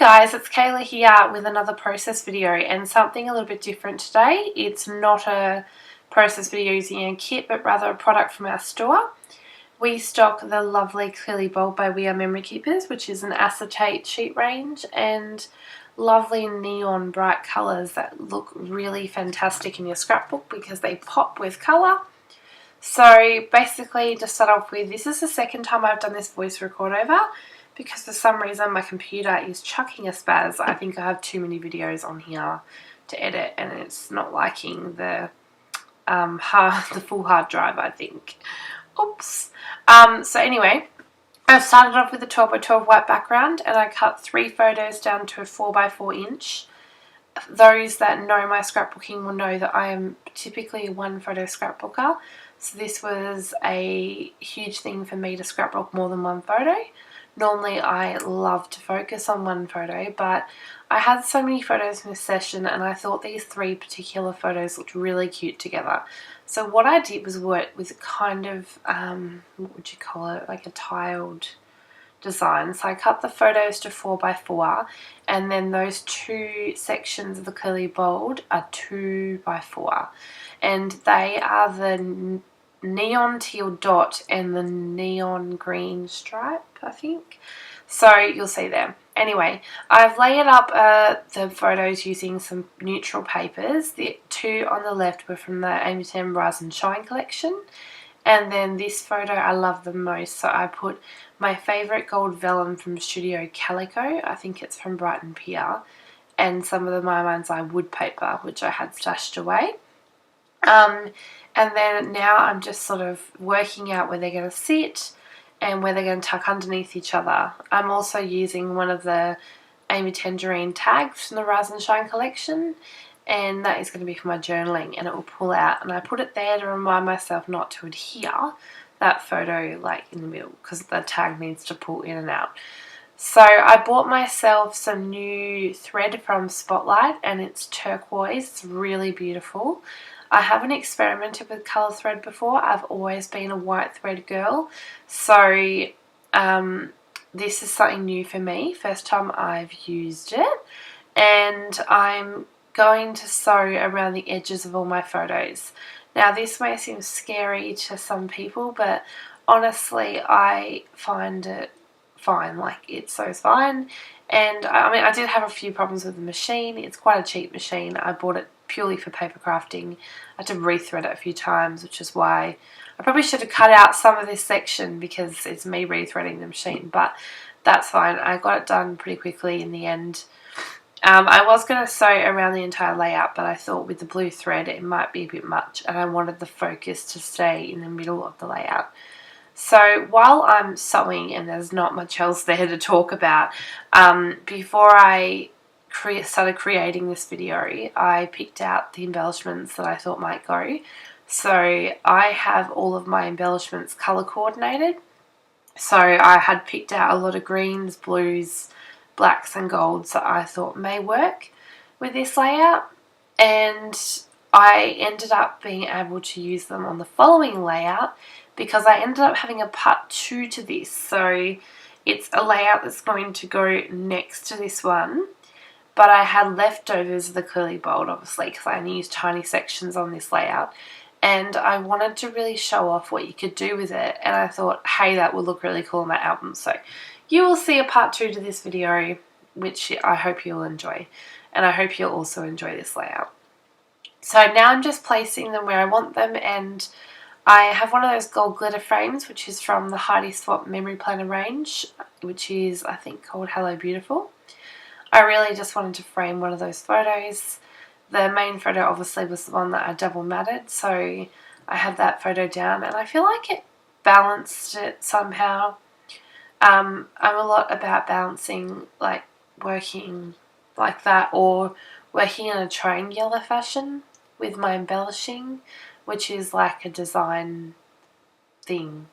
guys, it's Kayla here with another process video and something a little bit different today. It's not a process video using a kit, but rather a product from our store. We stock the lovely Clearly Bold by We Are Memory Keepers, which is an acetate sheet range, and lovely neon bright colours that look really fantastic in your scrapbook because they pop with colour. So basically, to start off with, this is the second time I've done this voice record over because for some reason my computer is chucking a spaz. I think I have too many videos on here to edit and it's not liking the full hard drive, I think. Oops. So anyway, I started off with a 12x12 white background and I cut 3 photos down to a 4x4 inch. Those that know my scrapbooking will know that I am typically a 1 photo scrapbooker. So this was a huge thing for me to scrapbook more than 1 photo. Normally I love to focus on 1 photo, but I had so many photos in this session and I thought these 3 particular photos looked really cute together. So what I did was work with kind of, what would you call it, like a tiled design. So I cut the photos to 4x4 and then those 2 sections of the Clearly Bold are 2x4 and they are the neon teal dot and the neon green stripe, I think. So you'll see them. Anyway, I've layered up the photos using some neutral papers. The 2 on the left were from the Adhering Rise and Shine collection. And then this photo I love the most, so I put my favourite gold vellum from Studio Calico, I think it's from Brighton Pier, and some of my mind's eye wood paper, which I had stashed away. And then now I'm just sort of working out where they're going to sit and where they're going to tuck underneath each other. I'm also using one of the Amy Tangerine tags from the Rise and Shine collection, and that is going to be for my journaling, and it will pull out, and I put it there to remind myself not to adhere that photo like in the middle because the tag needs to pull in and out. So I bought myself some new thread from Spotlight and it's turquoise. It's really beautiful. I haven't experimented with colour thread before. I've always been a white thread girl, so this is something new for me. First time I've used it, and I'm going to sew around the edges of all my photos. Now this may seem scary to some people, but honestly I find it fine. Like, it sews fine, and I mean I did have a few problems with the machine. It's quite a cheap machine. I bought it purely for paper crafting. I had to rethread it a few times, which is why I probably should have cut out some of this section because it's me rethreading the machine, but that's fine. I got it done pretty quickly in the end. I was going to sew around the entire layout, but I thought with the blue thread it might be a bit much and I wanted the focus to stay in the middle of the layout. So while I'm sewing and there's not much else there to talk about, before I started creating this video, I picked out the embellishments that I thought might go. So I have all of my embellishments colour coordinated. So I had picked out a lot of greens, blues, blacks and golds that I thought may work with this layout, and I ended up being able to use them on the following layout because I ended up having a part 2 to this. So it's a layout that's going to go next to this one, but I had leftovers of the Clearly Bold, obviously, because I only used tiny sections on this layout, and I wanted to really show off what you could do with it, and I thought, hey, that would look really cool in my album. So you will see a part 2 to this video, which I hope you'll enjoy, and I hope you'll also enjoy this layout. So now I'm just placing them where I want them, and I have one of those gold glitter frames, which is from the Heidi Swap Memory Planner range, which is, I think, called Hello Beautiful. I really just wanted to frame one of those photos. The main photo obviously was the one that I double matted, so I have that photo down, and I feel like it balanced it somehow. I'm a lot about balancing, like working like that or working in a triangular fashion with my embellishing, which is like a design thing.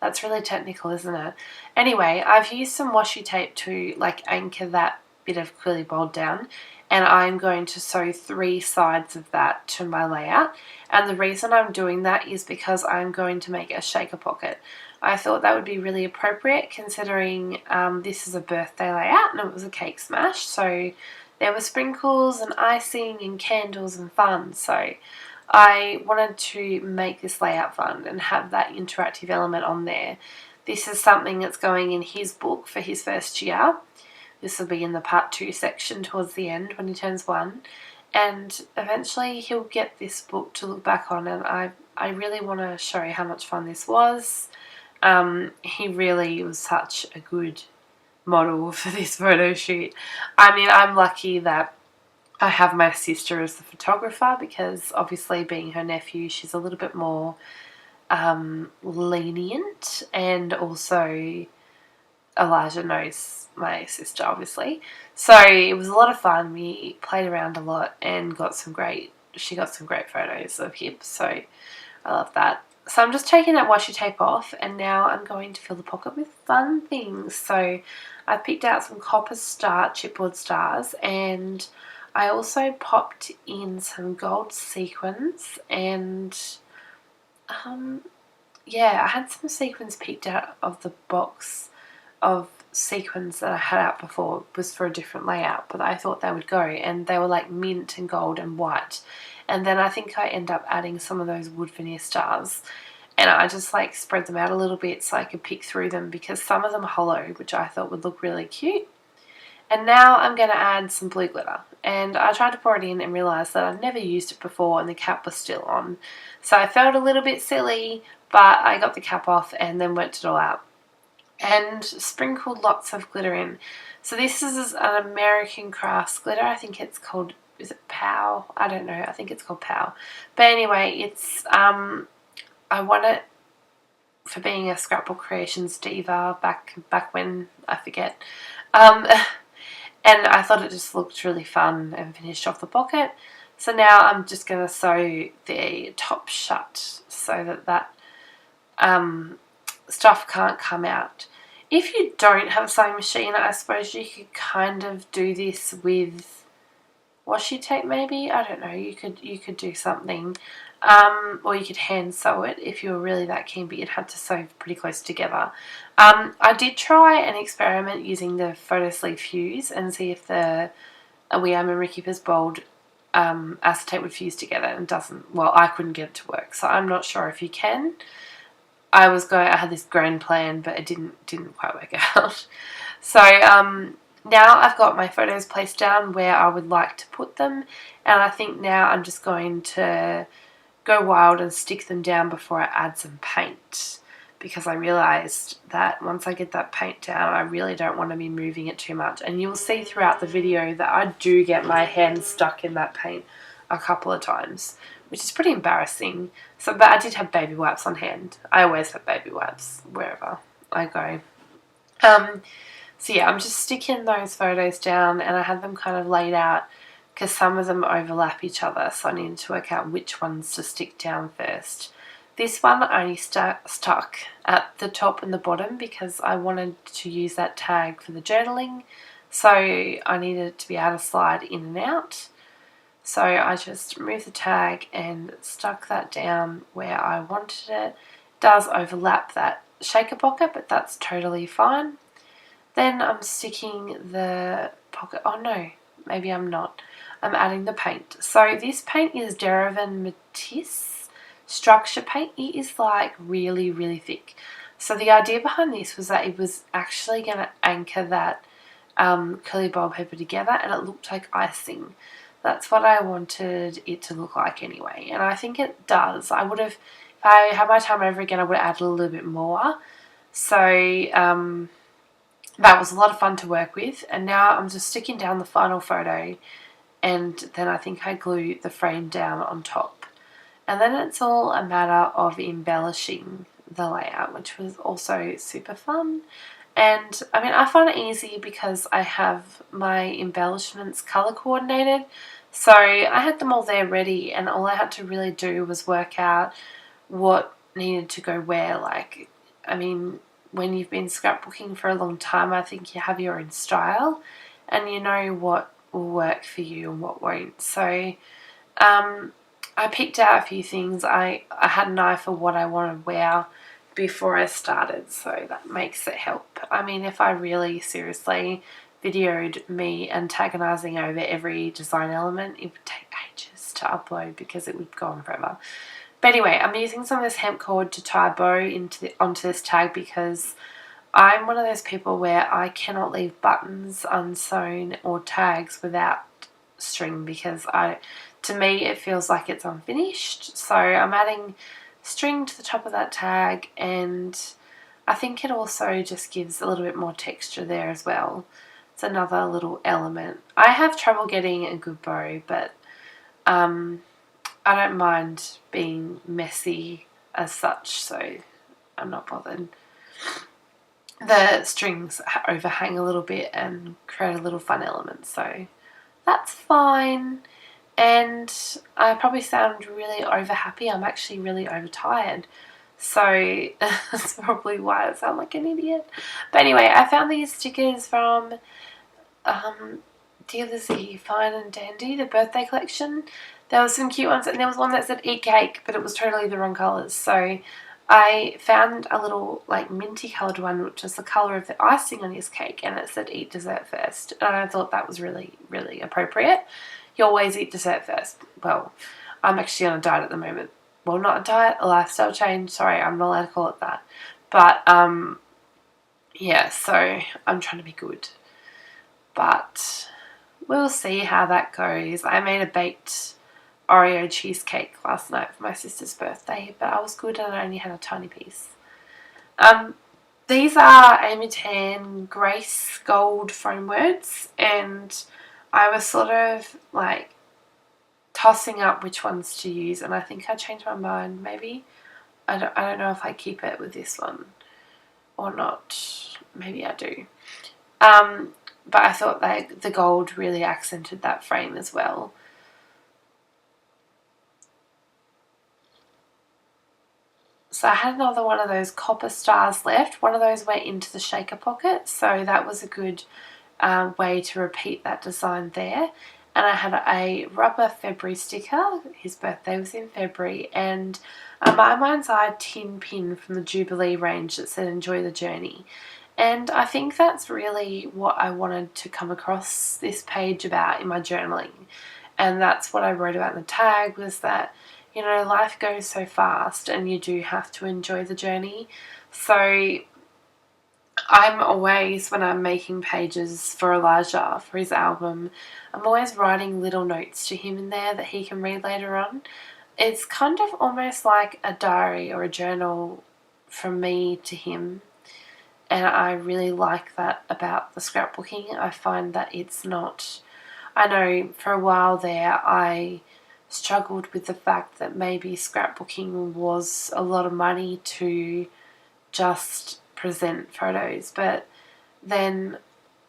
That's really technical, isn't it? Anyway, I've used some washi tape to like anchor that bit of Clearly Bold down, and I'm going to sew 3 sides of that to my layout, and the reason I'm doing that is because I'm going to make a shaker pocket. I thought that would be really appropriate considering this is a birthday layout and it was a cake smash, so there were sprinkles and icing and candles and fun, so I wanted to make this layout fun and have that interactive element on there. This is something that's going in his book for his first year. This will be in the part 2 section towards the end when he turns 1, and eventually he'll get this book to look back on, and I really want to show how much fun this was. He really was such a good model for this photo shoot. I mean, I'm lucky that I have my sister as the photographer because obviously being her nephew, she's a little bit more lenient, and also Elijah knows my sister obviously. So it was a lot of fun. We played around a lot and she got some great photos of him, so I love that. So I'm just taking that washi tape off, and now I'm going to fill the pocket with fun things. So I've picked out some copper star chipboard stars, and I also popped in some gold sequins, and yeah, I had some sequins picked out of the box of sequins that I had out before. It was for a different layout, but I thought they would go, and they were like mint and gold and white. And then I think I end up adding some of those wood veneer stars, and I just like spread them out a little bit so I could pick through them because some of them are hollow, which I thought would look really cute. And now I'm going to add some blue glitter, and I tried to pour it in and realised that I'd never used it before and the cap was still on, so I felt a little bit silly, but I got the cap off and then worked it all out and sprinkled lots of glitter in. So this is an American Crafts glitter. I think it's called, is it POW? I don't know. I think it's called POW. But anyway, it's I won it for being a Scrapbook Creations diva back when, I forget. And I thought it just looked really fun and finished off the pocket. So now I'm just going to sew the top shut so that stuff can't come out. If you don't have a sewing machine, I suppose you could kind of do this with washi tape maybe. I don't know. You could do something. Or you could hand sew it if you were really that keen, but you'd have to sew pretty close together. I did try an experiment using the photo sleeve fuse and see if the We Are Memory Keepers bold acetate would fuse together, and doesn't. Well, I couldn't get it to work, so I'm not sure if you can. I had this grand plan, but it didn't quite work out. So now I've got my photos placed down where I would like to put them, and I think now I'm just going to go wild and stick them down before I add some paint, because I realised that once I get that paint down, I really don't want to be moving it too much. And you'll see throughout the video that I do get my hand stuck in that paint a couple of times, which is pretty embarrassing. So, but I did have baby wipes on hand. I always have baby wipes wherever I go. So yeah, I'm just sticking those photos down, and I had them kind of laid out because some of them overlap each other, so I needed to work out which ones to stick down first. This one only stuck at the top and the bottom because I wanted to use that tag for the journaling, so I needed it to be able to slide in and out. So I just removed the tag and stuck that down where I wanted it. It does overlap that shaker pocket, but that's totally fine. Then I'm sticking the pocket, oh no, maybe I'm not. I'm adding the paint. So this paint is Derivan Matisse structure paint. It is like really, really thick. So the idea behind this was that it was actually going to anchor that curly bold paper together, and it looked like icing. That's what I wanted it to look like anyway, and I think it does. I would have, if I had my time over again, I would have added a little bit more. So that was a lot of fun to work with, and now I'm just sticking down the final photo, and then I think I glue the frame down on top. And then it's all a matter of embellishing the layout, which was also super fun. And I mean, I find it easy because I have my embellishments color coordinated, so I had them all there ready, and all I had to really do was work out what needed to go where. Like, I mean, when you've been scrapbooking for a long time, I think you have your own style and you know what will work for you and what won't. So I picked out a few things. I had an eye for what I wanted where, before I started, so that makes it help. I mean, if I really seriously videoed me antagonizing over every design element, it would take ages to upload because it would go on forever. But anyway, I'm using some of this hemp cord to tie a bow onto this tag because I'm one of those people where I cannot leave buttons unsewn or tags without string because to me it feels like it's unfinished. So I'm adding string to the top of that tag, and I think it also just gives a little bit more texture there as well. It's another little element. I have trouble getting a good bow, but I don't mind being messy as such, so I'm not bothered. The strings overhang a little bit and create a little fun element, so that's fine. And I probably sound really over happy. I'm actually really overtired, so that's probably why I sound like an idiot. But anyway, I found these stickers from Dear Lizzie, Fine and Dandy, the birthday collection. There were some cute ones, and there was one that said eat cake, but it was totally the wrong colours. So I found a little like minty coloured one, which was the colour of the icing on his cake, and it said eat dessert first. And I thought that was really, really appropriate. You always eat dessert first. Well, I'm actually on a diet at the moment. Well, not a diet, a lifestyle change. Sorry, I'm not allowed to call it that. But yeah, so I'm trying to be good. But we'll see how that goes. I made a baked Oreo cheesecake last night for my sister's birthday, but I was good and I only had a tiny piece. These are Amy Tan Grace Gold foam words, and I was sort of like tossing up which ones to use, and I think I changed my mind. Maybe I don't know if I keep it with this one or not. Maybe I do. But I thought that the gold really accented that frame as well. So I had another one of those copper stars left. One of those went into the shaker pocket, so that was a good way to repeat that design there. And I had a rubber February sticker. His birthday was in February, and a My Mind's Eye tin pin from the Jubilee range that said enjoy the journey. And I think that's really what I wanted to come across this page about in my journaling. And that's what I wrote about in the tag, was that, you know, life goes so fast and you do have to enjoy the journey. So I'm always, when I'm making pages for Elijah, for his album, I'm always writing little notes to him in there that he can read later on. It's kind of almost like a diary or a journal from me to him. And I really like that about the scrapbooking. I find that it's not... I know for a while there I struggled with the fact that maybe scrapbooking was a lot of money to just present photos. But then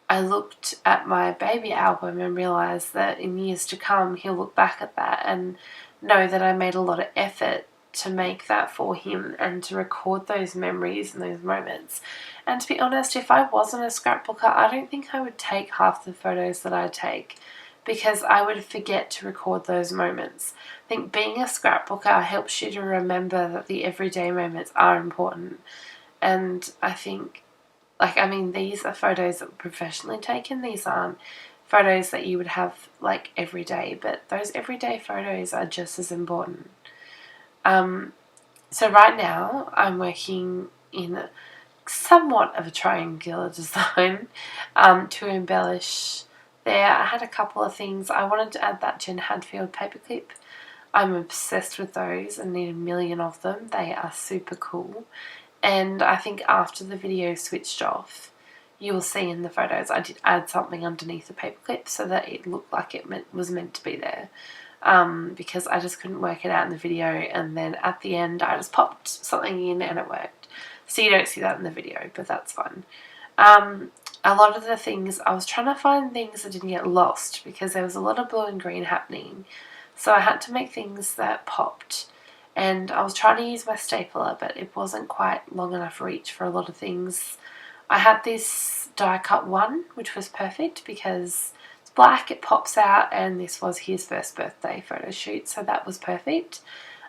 I looked at my baby album and realised that in years to come he'll look back at that and know that I made a lot of effort to make that for him and to record those memories and those moments. And to be honest, if I wasn't a scrapbooker, I don't think I would take half the photos that I take, because I would forget to record those moments. I think being a scrapbooker helps you to remember that the everyday moments are important. And I think, like, I mean, these are photos that were professionally taken. These aren't photos that you would have like every day, but those everyday photos are just as important. So right now I'm working in somewhat of a triangular design to embellish there. I had a couple of things. I wanted to add that Jen Hadfield paperclip. I'm obsessed with those and need a million of them. They are super cool. And I think after the video switched off, you will see in the photos I did add something underneath the paperclip so that it looked like it was meant to be there. Because I just couldn't work it out in the video, and then at the end I just popped something in and it worked. So you don't see that in the video, but that's fun. A lot of the things, I was trying to find things that didn't get lost because there was a lot of blue and green happening. So I had to make things that popped. And I was trying to use my stapler, but it wasn't quite long enough reach for a lot of things. I had this die cut one, which was perfect because it's black, it pops out, and this was his first birthday photo shoot, so that was perfect.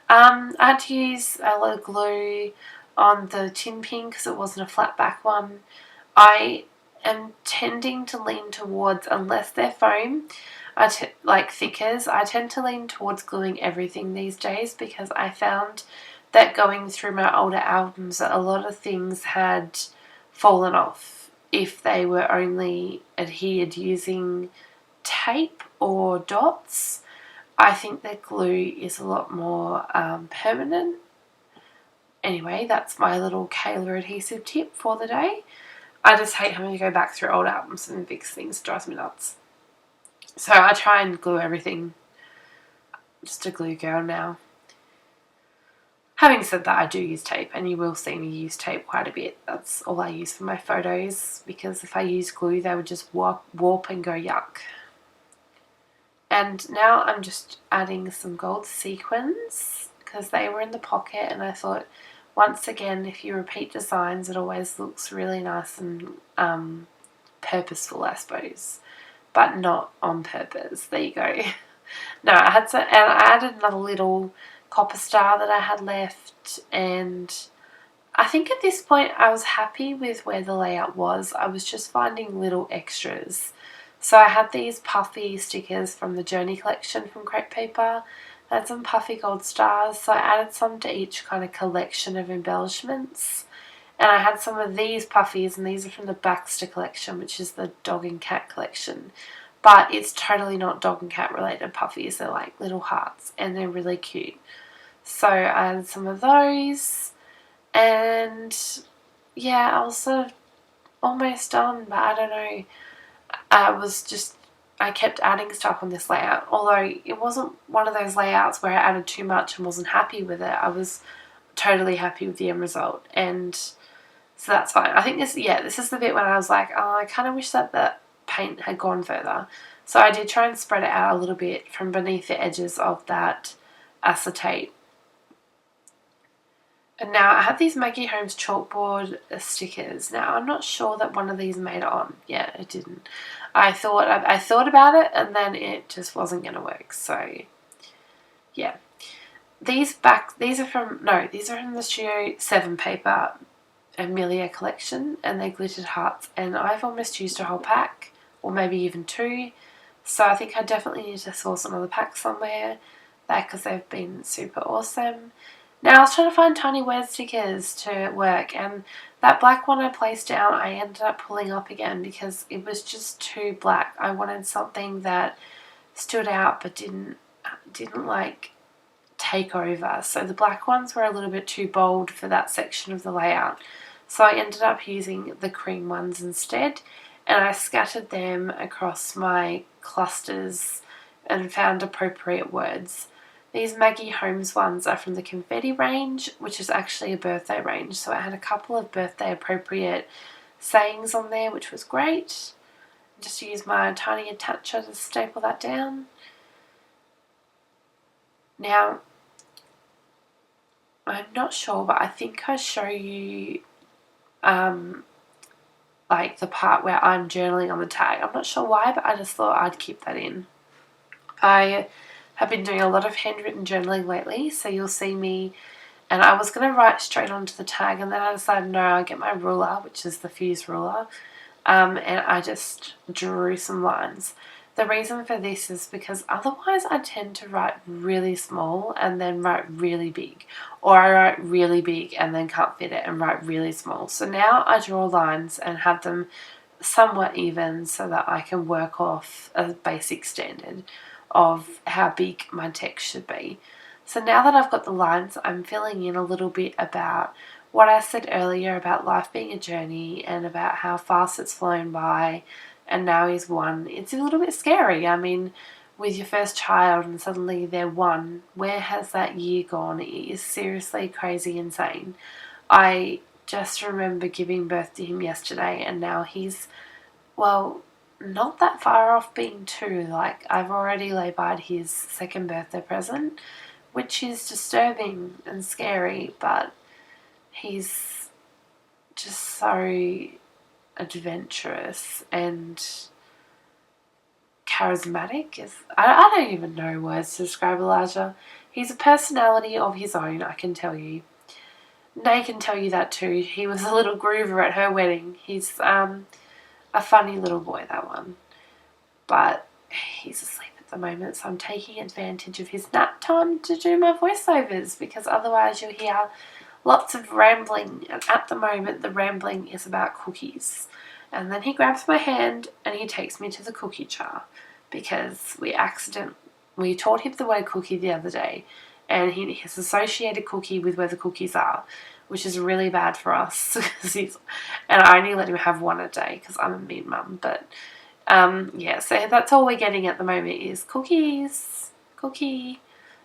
I had to use a lot of glue. on the tin pin because it wasn't a flat back one. I am tending to lean towards, unless they're foam, like thickers, I tend to lean towards gluing everything these days, because I found that going through my older albums that a lot of things had fallen off if they were only adhered using tape or dots. I think that glue is a lot more permanent. Anyway, that's my little Kayla adhesive tip for the day. I just hate having to go back through old albums and fix things. It drives me nuts. So I try and glue everything. Just a glue girl now. Having said that, I do use tape, and you will see me use tape quite a bit. That's all I use for my photos, because if I use glue, they would just warp and go yuck. And now I'm just adding some gold sequins, because they were in the pocket, and I thought, once again, if you repeat designs, it always looks really nice and purposeful, I suppose, but not on purpose. There you go. No, I had and I added another little copper star that I had left, and I think at this point I was happy with where the layout was. I was just finding little extras. So I had these puffy stickers from the Journey collection from Crepe Paper. I had some puffy gold stars, so I added some to each kind of collection of embellishments. And I had some of these puffies, and these are from the Baxter collection, which is the dog and cat collection. But it's totally not dog and cat related puffies. They're like little hearts, and they're really cute. So I added some of those, and yeah, I was sort of almost done, but I don't know. I kept adding stuff on this layout, although it wasn't one of those layouts where I added too much and wasn't happy with it. I was totally happy with the end result, and so that's fine. I think this is the bit when I was like, oh, I kind of wish that the paint had gone further. So I did try and spread it out a little bit from beneath the edges of that acetate. And now I have these Maggie Holmes chalkboard stickers. Now I'm not sure that one of these made it on. Yeah, it didn't. I thought about it, and then it just wasn't going to work. So yeah, these are from the Studio 7 paper Amelia collection, and they glittered hearts, and I've almost used a whole pack, or maybe even two. So I think I definitely need to source another pack somewhere, because they've been super awesome. Now I was trying to find tiny word stickers to work, and that black one I placed down I ended up pulling up again because it was just too black. I wanted something that stood out but didn't like take over. So the black ones were a little bit too bold for that section of the layout. So I ended up using the cream ones instead, and I scattered them across my clusters and found appropriate words. These Maggie Holmes ones are from the Confetti range, which is actually a birthday range. So I had a couple of birthday appropriate sayings on there, which was great. Just use my tiny attacher to staple that down. Now, I'm not sure, but I think I show you like the part where I'm journaling on the tag. I'm not sure why, but I just thought I'd keep that in. I have been doing a lot of handwritten journaling lately, so you'll see me, and I was going to write straight onto the tag, and then I decided no, I'll get my ruler, which is the fuse ruler, and I just drew some lines. The reason for this is because otherwise I tend to write really small and then write really big, or I write really big and then can't fit it and write really small. So now I draw lines and have them somewhat even so that I can work off a basic standard of how big my text should be. So now that I've got the lines, I'm filling in a little bit about what I said earlier about life being a journey and about how fast it's flown by, and now he's one. It's a little bit scary. I mean, with your first child and suddenly they're one, where has that year gone? It is seriously crazy insane. I just remember giving birth to him yesterday, and now he's, well, not that far off being two. Like, I've already laid his second birthday present, which is disturbing and scary, but he's just so adventurous and charismatic. I don't even know words to describe Elijah. He's a personality of his own, I can tell you. Nay can tell you that too. He was a little groover at her wedding. He's a funny little boy, that one. But he's asleep at the moment, so I'm taking advantage of his nap time to do my voiceovers, because otherwise you'll hear lots of rambling, and at the moment the rambling is about cookies. And then he grabs my hand and he takes me to the cookie jar, because we taught him the word cookie the other day, and he has associated cookie with where the cookies are, which is really bad for us. And I only let him have one a day because I'm a mean mum. But yeah, so that's all we're getting at the moment is cookies, cookie.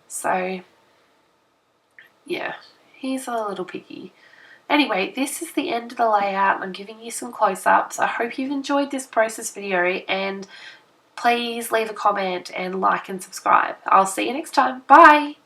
So yeah, he's a little picky. Anyway, this is the end of the layout. I'm giving you some close-ups. I hope you've enjoyed this process video, and please leave a comment and like and subscribe. I'll see you next time. Bye!